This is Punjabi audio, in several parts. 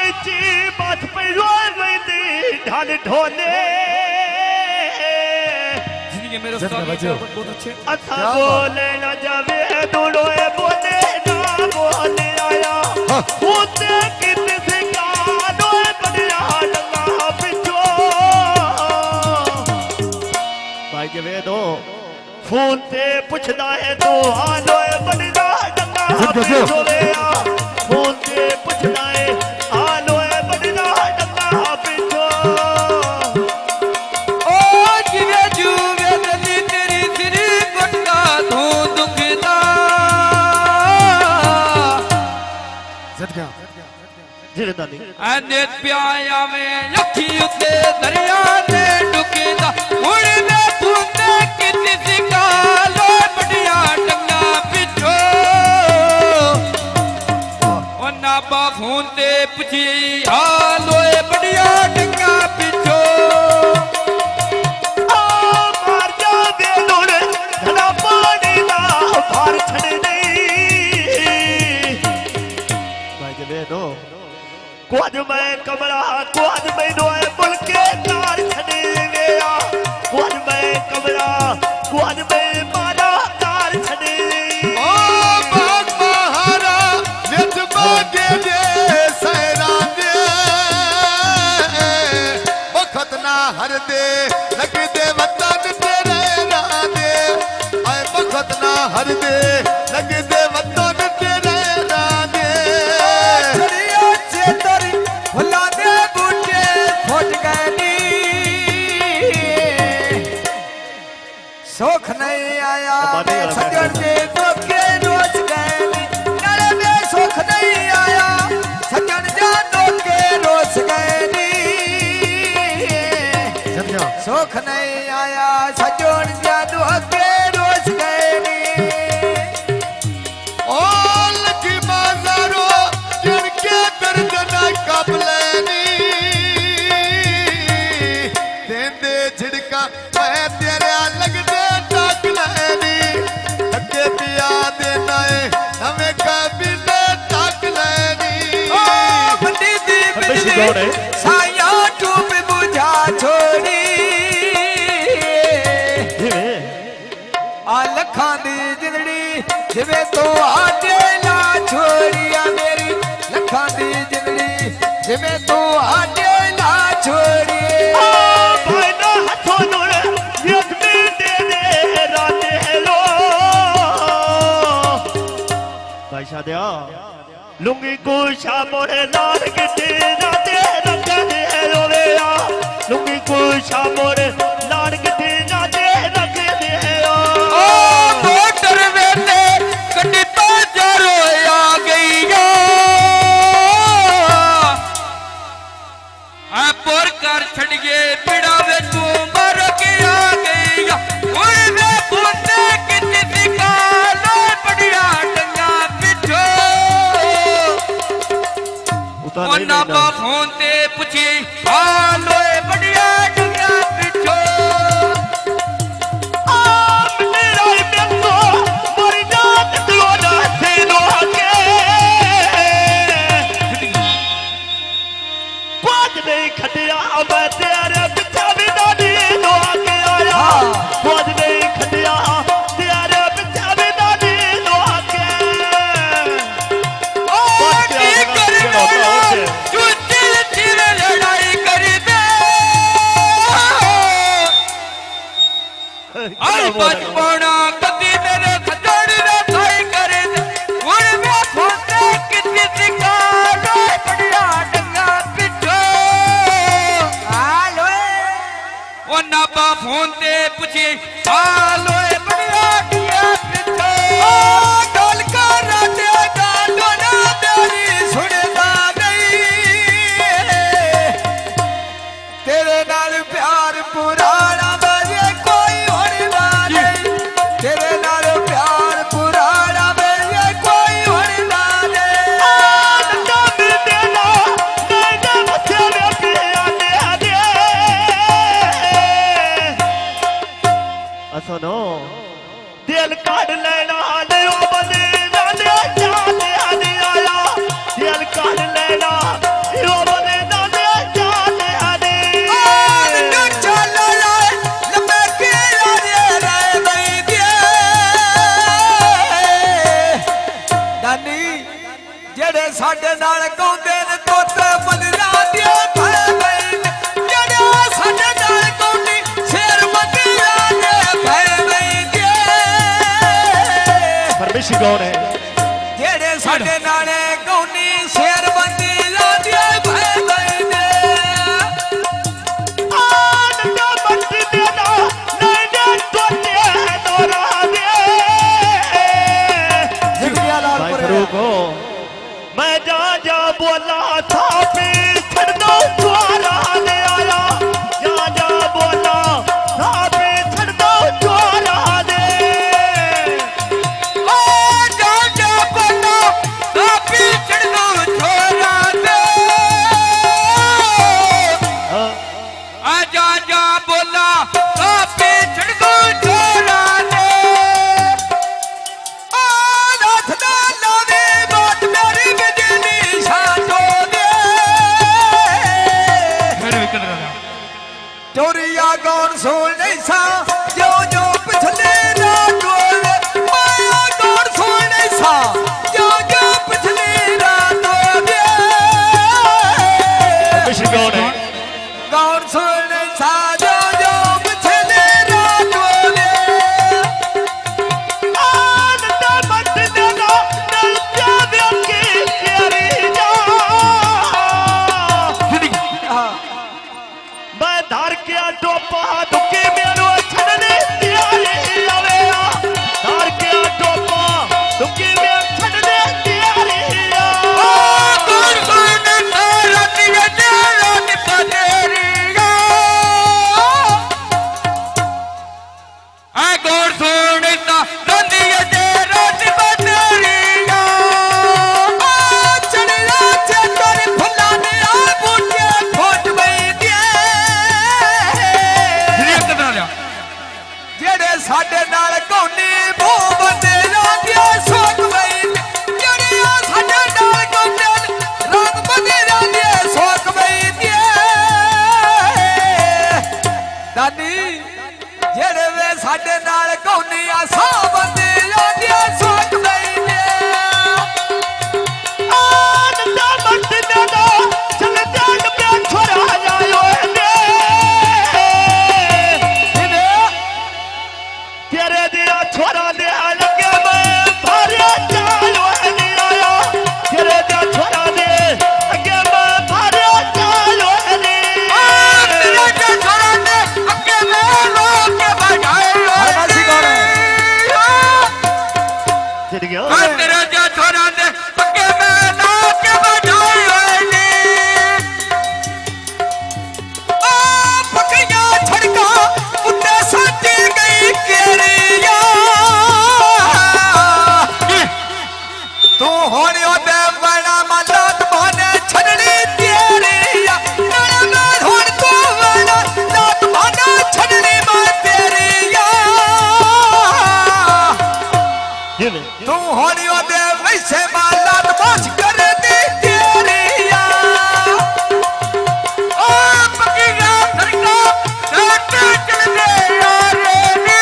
बिची बात पे रोए रही ढाल ढोले जिंदगी मेरे साथ बहुत अच्छे अच्छा बोले ना जावे दूरोए बोले ना बोले आया होते कितने से गानो बढ़िया डंगा बिचो भाई जवे दो फोन ते पुछदा है तो हालो बढ़िया डंगा बिचो ले आ फोन ते पुछदा है हालो बढ़िया डंगा बिचो ओ जिवे जुवे नदी तेरी सिरी गुटका धो दुखदा जिरदानी आने प्याया में अखी उते दरिया ने डुकेदा हुण में फूंदे किसी सिकालो बढ़िया डंगा पिछो ओ ना बा फूंदे पुछी हालो बढ़िया डंगा पिछो आ मार जा बेलुड़ घना पानी दा भार छड़ नहीं भाई जवे दो कुछ मैं कमरा कुछ मैं दोए बुल के तार छड़े गया कुछ मैं कमरा कुछ मैं मारा तार छड़े ओ बाग महारा नित बागे दे सैरा दे बखत ना हर दे लग दे वतन तेरे रादे आए बखत ना हर दे लग दे वतन तेरे रादे छड़िया चेतरी भुला दे बूटे फट गए नी सोख नहीं आया सजन के धोखे रोज गए नी नरे में सोख नहीं आया सजन जा धोखे रोज गए नी सोख नहीं आया सजन जा धोखे रोज गए नी ओ लगी बाजारो जिनके दर्द ना कबलनी देंदे झिड़का मैं तेरे लग दे टाक लैनी थके पिया देना है हमें कबीले टाक लैनी ओ बंदी दी बिजली साया टूप बुझा छोड़ी आ लखां दी जिंदड़ी जिवे तो आटे ना छोड़िया मेरी लखां दी जिंदड़ी जिवे तो आटे ना छोड़ी भाई ना हाथों नोड़े यक में दे दे राते हेलो भाई शादिया लुंगी को शामोरे लाल के तेरा तेरा दे हेलो वेया लुंगी को शामोरे लाल के तेरा तेरा दे हेलो ओ मोटर वेले कटी तो जरो आ गई आ पोर कर छड़ गए पिड़ा वे तू मर के आ गई हुण में फूंदे किसी सिकालो बढ़िया डंगा पिछो उतार ओ ना बा फोन ते पुछी हालो बढ़िया डंगा पिछो खटिया मैं तेरे पिछा भी दादी दो आके आया खुद नहीं खटिया तेरे पिछा भी दादी दो आके ओ की कर दो तू दिल चिर लड़ाई कर दे आई बचपना कदी मेरे सजन रे साई कर दे हुण में फूंदे किसी सिकालो बढ़िया डंगा पिछो हालो ओ ना बा फोन ते पुछी हालो बढ़िया डंगा पिछो ओ ढोल का राते गालो ना तेरी सुनदा नहीं तेरे नाल प्यार पुराना बजे कोई और ना नहीं ਸਾਪੀ ਛੱਡੋ ਦੁਆਰਾ ਦੇ ਆਇਆ ਜਾ ਜਾ ਬੋਲਾ ਸਾਪੀ ਛੱਡੋ ਦੁਆਰਾ ਦੇ ਓ ਜਾ ਜਾ ਬੋਲਾ ਕਾਪੀ ਚੜਨਾ ਛੋਰਾ ਦੇ ਆ ਜਾ ਜਾ ਬੋਲਾ ਕਾਪੀ ਚੜਨਾ ਛੋਰਾ ਦੇ ਆ ਨਾਥ ਦਾ ਲਾਵੇ ਬਾਤ ਮੇਰੀ ਗਜਨੀ ਸਾਥੋ ਦੇ ਫਿਰ ਵੀ ਕਰ ਰਿਹਾ ਚੋਰੀਆ ਗੌਰ ਸੋਲ ਨਹੀਂ ਸਾ ਜੋ ਜੋ ਪਿਛਲੇ ਨਾ ਡੋਲੇ ਮਾਇਆ ਗੌਰ ਸੋਲ ਨਹੀਂ ਸਾ ਜੋ ਜੋ ਪਿਛਲੇ ਨਾ ਡੋਲੇ ਮਿਸ਼ਨ ਕੌਣ ਹੈ ਗੌਰ ਸੋਲ ਨਹੀਂ ਸਾ ਜੋ ਜੋ ਪਿਛਲੇ ਨਾ ਡੋਲੇ ਆਨੰਦਾ ਮਤ ਦੇਣਾ ਨਲ ਪਿਆਰਿਆ ਕੀ ਪਿਆਰੀ ਜਾ ਮੈਂ ਧਾਰ ਕੇ ਟੋਪਾ ਦੁੱਕੇ ਮੈਨੂੰ ਛੱਡਨੇ ਤਿਆਰੀ ਆਵੇ ਆ ਧਾਰ ਕੇ ਟੋਪਾ ਦੁੱਕੇ ਮੈਂ ਛੱਡਨੇ ਤਿਆਰੀ ਆ ਕੌਣ ਕੌਣ ਰਾਤੀ ਗੱਡੇ ਰਾਤ ਪਤੇਰੀਗਾ ਆ ਗੌਰ ਸੁਣਦਾ ਰੰਦੀ ਗੱਡੇ ਰਾਤ ਪਤੇਰੀਗਾ ਆ ਚੜਿਆ ਚੰਦਰ ਫੁੱਲਾਂ ਦੇ ਆ ਬੂਟੇ ਖੋਜ ਬੈਠੇ ਇੱਕ ਤਰ੍ਹਾਂ ਦਾ ਜਿਹੜੇ ਸਾਡੇ ਨਾਲ ਕੌਣੀ ਭੋ ਬੰਦੇ ਰਾਂਝੇ ਸੋਕ ਬਈ ਜਿਹੜੇ ਆ ਸਾਡੇ ਨਾਲ ਕੌਣੇ ਰੰਗ ਬੰਦੇ ਰਾਂਝੇ ਸੋਕ ਬਈ ਦਾਦੀ ਜਿਹੜੇ ਵੇ ਸਾਡੇ ਨਾਲ ਕੌਣੀ ਆ ਸੋ ਬੰਦੇ ਰਾਂਝੇ ਸੋਕ ਬਈ ਆਨੰਦਾ ਮਤ ਦੇਣਾ ਚਲ ਜਾਣ ਪਿਆ ਛੋਰਾ ਜਾਇਓ ਨੇ ਤੇਰੇ ਦਿਆ ਛੋਰਾ ਦੇ ਲੱਗੇ ਮੈਂ ਭਾਰਿਆ ਚਾਲੋ ਨਹੀਂ ਆਇਆ ਤੇਰੇ ਦਿਆ ਛੋਰਾ ਦੇ ਅੱਗੇ ਮੈਂ ਭਾਰਿਆ ਚਾਲੋ ਨਹੀਂ ਤੇਰੇ ਕੇ ਛੋੜਾ ਦੇ ਅੱਗੇ ਮੈਂ ਲੋਕ ਕੇ ਬਜਾਏ ਹਰਮਾਸੀ ਕੌਣ ਹੈ? ਚੜ ਗਿਆ ਤੇਰੇ ਕੇ ਛੋੜਾ ਦੇ ਅੱਗੇ ਮੈਂ ਲੋਕ ਕੇ ਬਜਾਏ ਹੋਏ ਨੇ ਆ ਪੱਕੀਆਂ ਛੜਕਾਂ ਉੱਤੇ ਸਾਡੀ ਗਈ ਕਿਹੜੀਆਂ ਤੂੰ ਹੁਣ ਉਹਦੇ ਬਣਾ ਮਲਾਤ ਬਾਨੇ ਛੜਨੀ ਤੇਰੀਆ ਨਾਲੇ ਮੈਂ ਹੁਣ ਤੂੰ ਬਣਾ ਲਾਤ ਬਾਨੇ ਛੜਨੀ ਮੈਂ ਤੇਰੀਆ ਜਿਵੇਂ ਤੂੰ ਹੁਣ ਉਹਦੇ ਵੈਸੇ ਮਲਾਤ ਬਾਸ਼ ਕਰਦੀ ਤੇਰੀਆ ਓ ਪੱਕੀਆਂ ਸੜਕਾਂ ਰਾਤ ਚਲਦੇ ਯਾਰੇ ਨੀ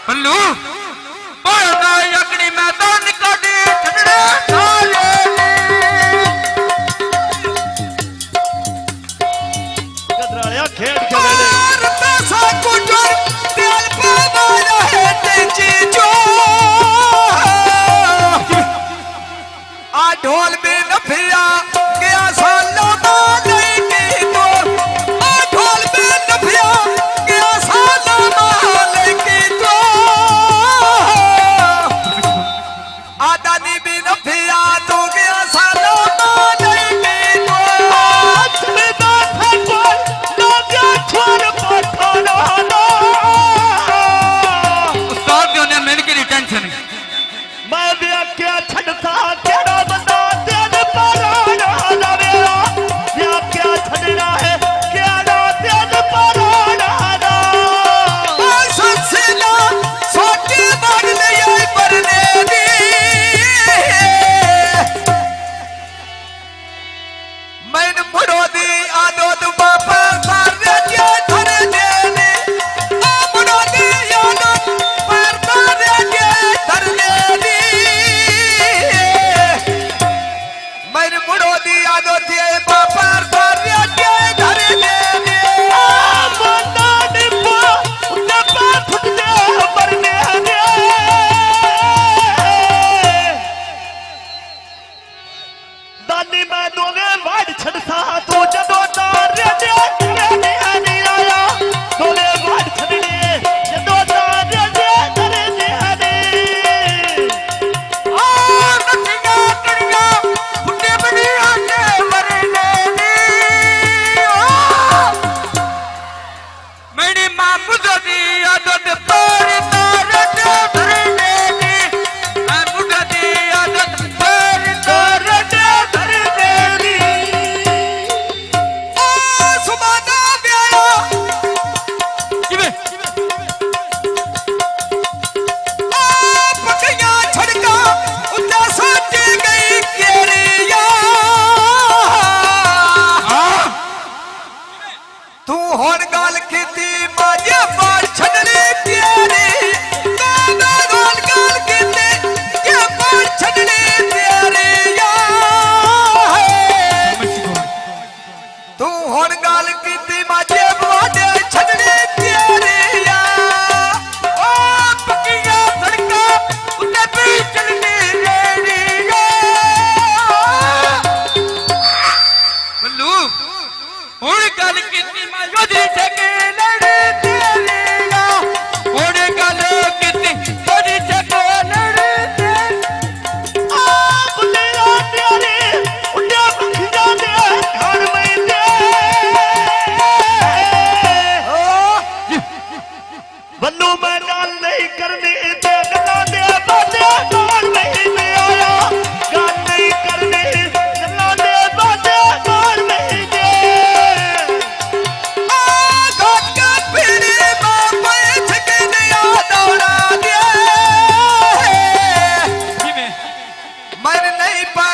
ਬੱਲੂ ਬੋਲਦਾ ਯਕਣੀ ਮੈਦਾਨ ਕਾਢੀ ਛੱਡਣੇ ਸਾਲੇ ਨੀ ਗਦਰਾਲਿਆ ਖੇਡ ਖੇਡੇ ਨੇ ਰਤਾ ਸਾ ਕੁਟਰ ਦਿਲ ਪਾਵਾਲਾ ਹੈ ਤੇ ਜੀਜੋ ਆ ਢੋਲ ਵੀ ਨਫਿਆ ਗਿਆ ਸਾਲੋਂ ਦਾ ਲਈ ਕੀ ਤੋ ਆ ਢੋਲ ਵੀ ਨਫਿਆ ਗਿਆ ਸਾਲੋਂ ਦਾ ਲਈ ਕੀ ਤੋ ਆ ਦਾਨੀ ਵੀ ਨਫਿਆ ਤੋ ਗਿਆ ਸਾਲੋਂ ਦਾ ਲਈ ਕੀ ਤੋ ਛੜਦਾ ਠੱਪਰ ਲੋਕਿਆ ਛੋੜ ਪਠਾਣਾ ਉਸਤਾਦ ਦੇ ਉਹਨੇ ਮਿਲ ਕੇ ਦੀ ਟੈਨਸ਼ਨ ਮੈਂ ਵੇਖਿਆ ਛੱਡਦਾ ਕਿਹੜਾ ਬੰਦਾ ਦਿਨ ਪਰਾਣਾ ਲਵੇਲਾ ਵੇਖਿਆ ਛੱਡਣਾ ਹੈ ਕਿਹੜਾ ਦਿਨ ਪਰਾਣਾ ਦਾ ਸੰਸਲਾ ਸੋਚੇ ਬਣ ਲਈ ਪਰਨੇ ਦੀ ਮੈਨ ਮੁੜੋ ਦੀ ਆਦਤ ਬਾਪਾ ਸਾਰੇ ਜੇ ਧਰੇ ਨੇ ਆ ਮੁੜੋ ਦੀ ਆਦਤ ਪਰ ਸਾਰੇ ਜੇ ਧਰਨੇ ਦੀ ਮੈਨ ਮੁੜੋ ਦੀ ਆਦਤ ਜੇ ਬਾਪਾ ਸਾਰੇ ਜੇ ਧਰਨੇ ਦੀ ਬੰਦਾ ਨਿਪਾ ਉੱਤੇ ਪਾ ਫੁੱਟਦੇ ਮਰਨੇ ਨੇ ਦਾਨੀ ਮੈਂ ਦੋਵੇਂ ਵੜ ਛੱਡਦਾ ਤੂੰ ਜਦੋਂ ਤਾਰੇ ਦੇ ਨਹੀਂ ਆਇਆ ਦੋਵੇਂ ਵੜ ਛੱਡਣੇ ਜਦੋਂ ਤਾਰੇ ਦੇ ਨਹੀਂ ਆ ਨੱਠੀਆਂ नहीं पर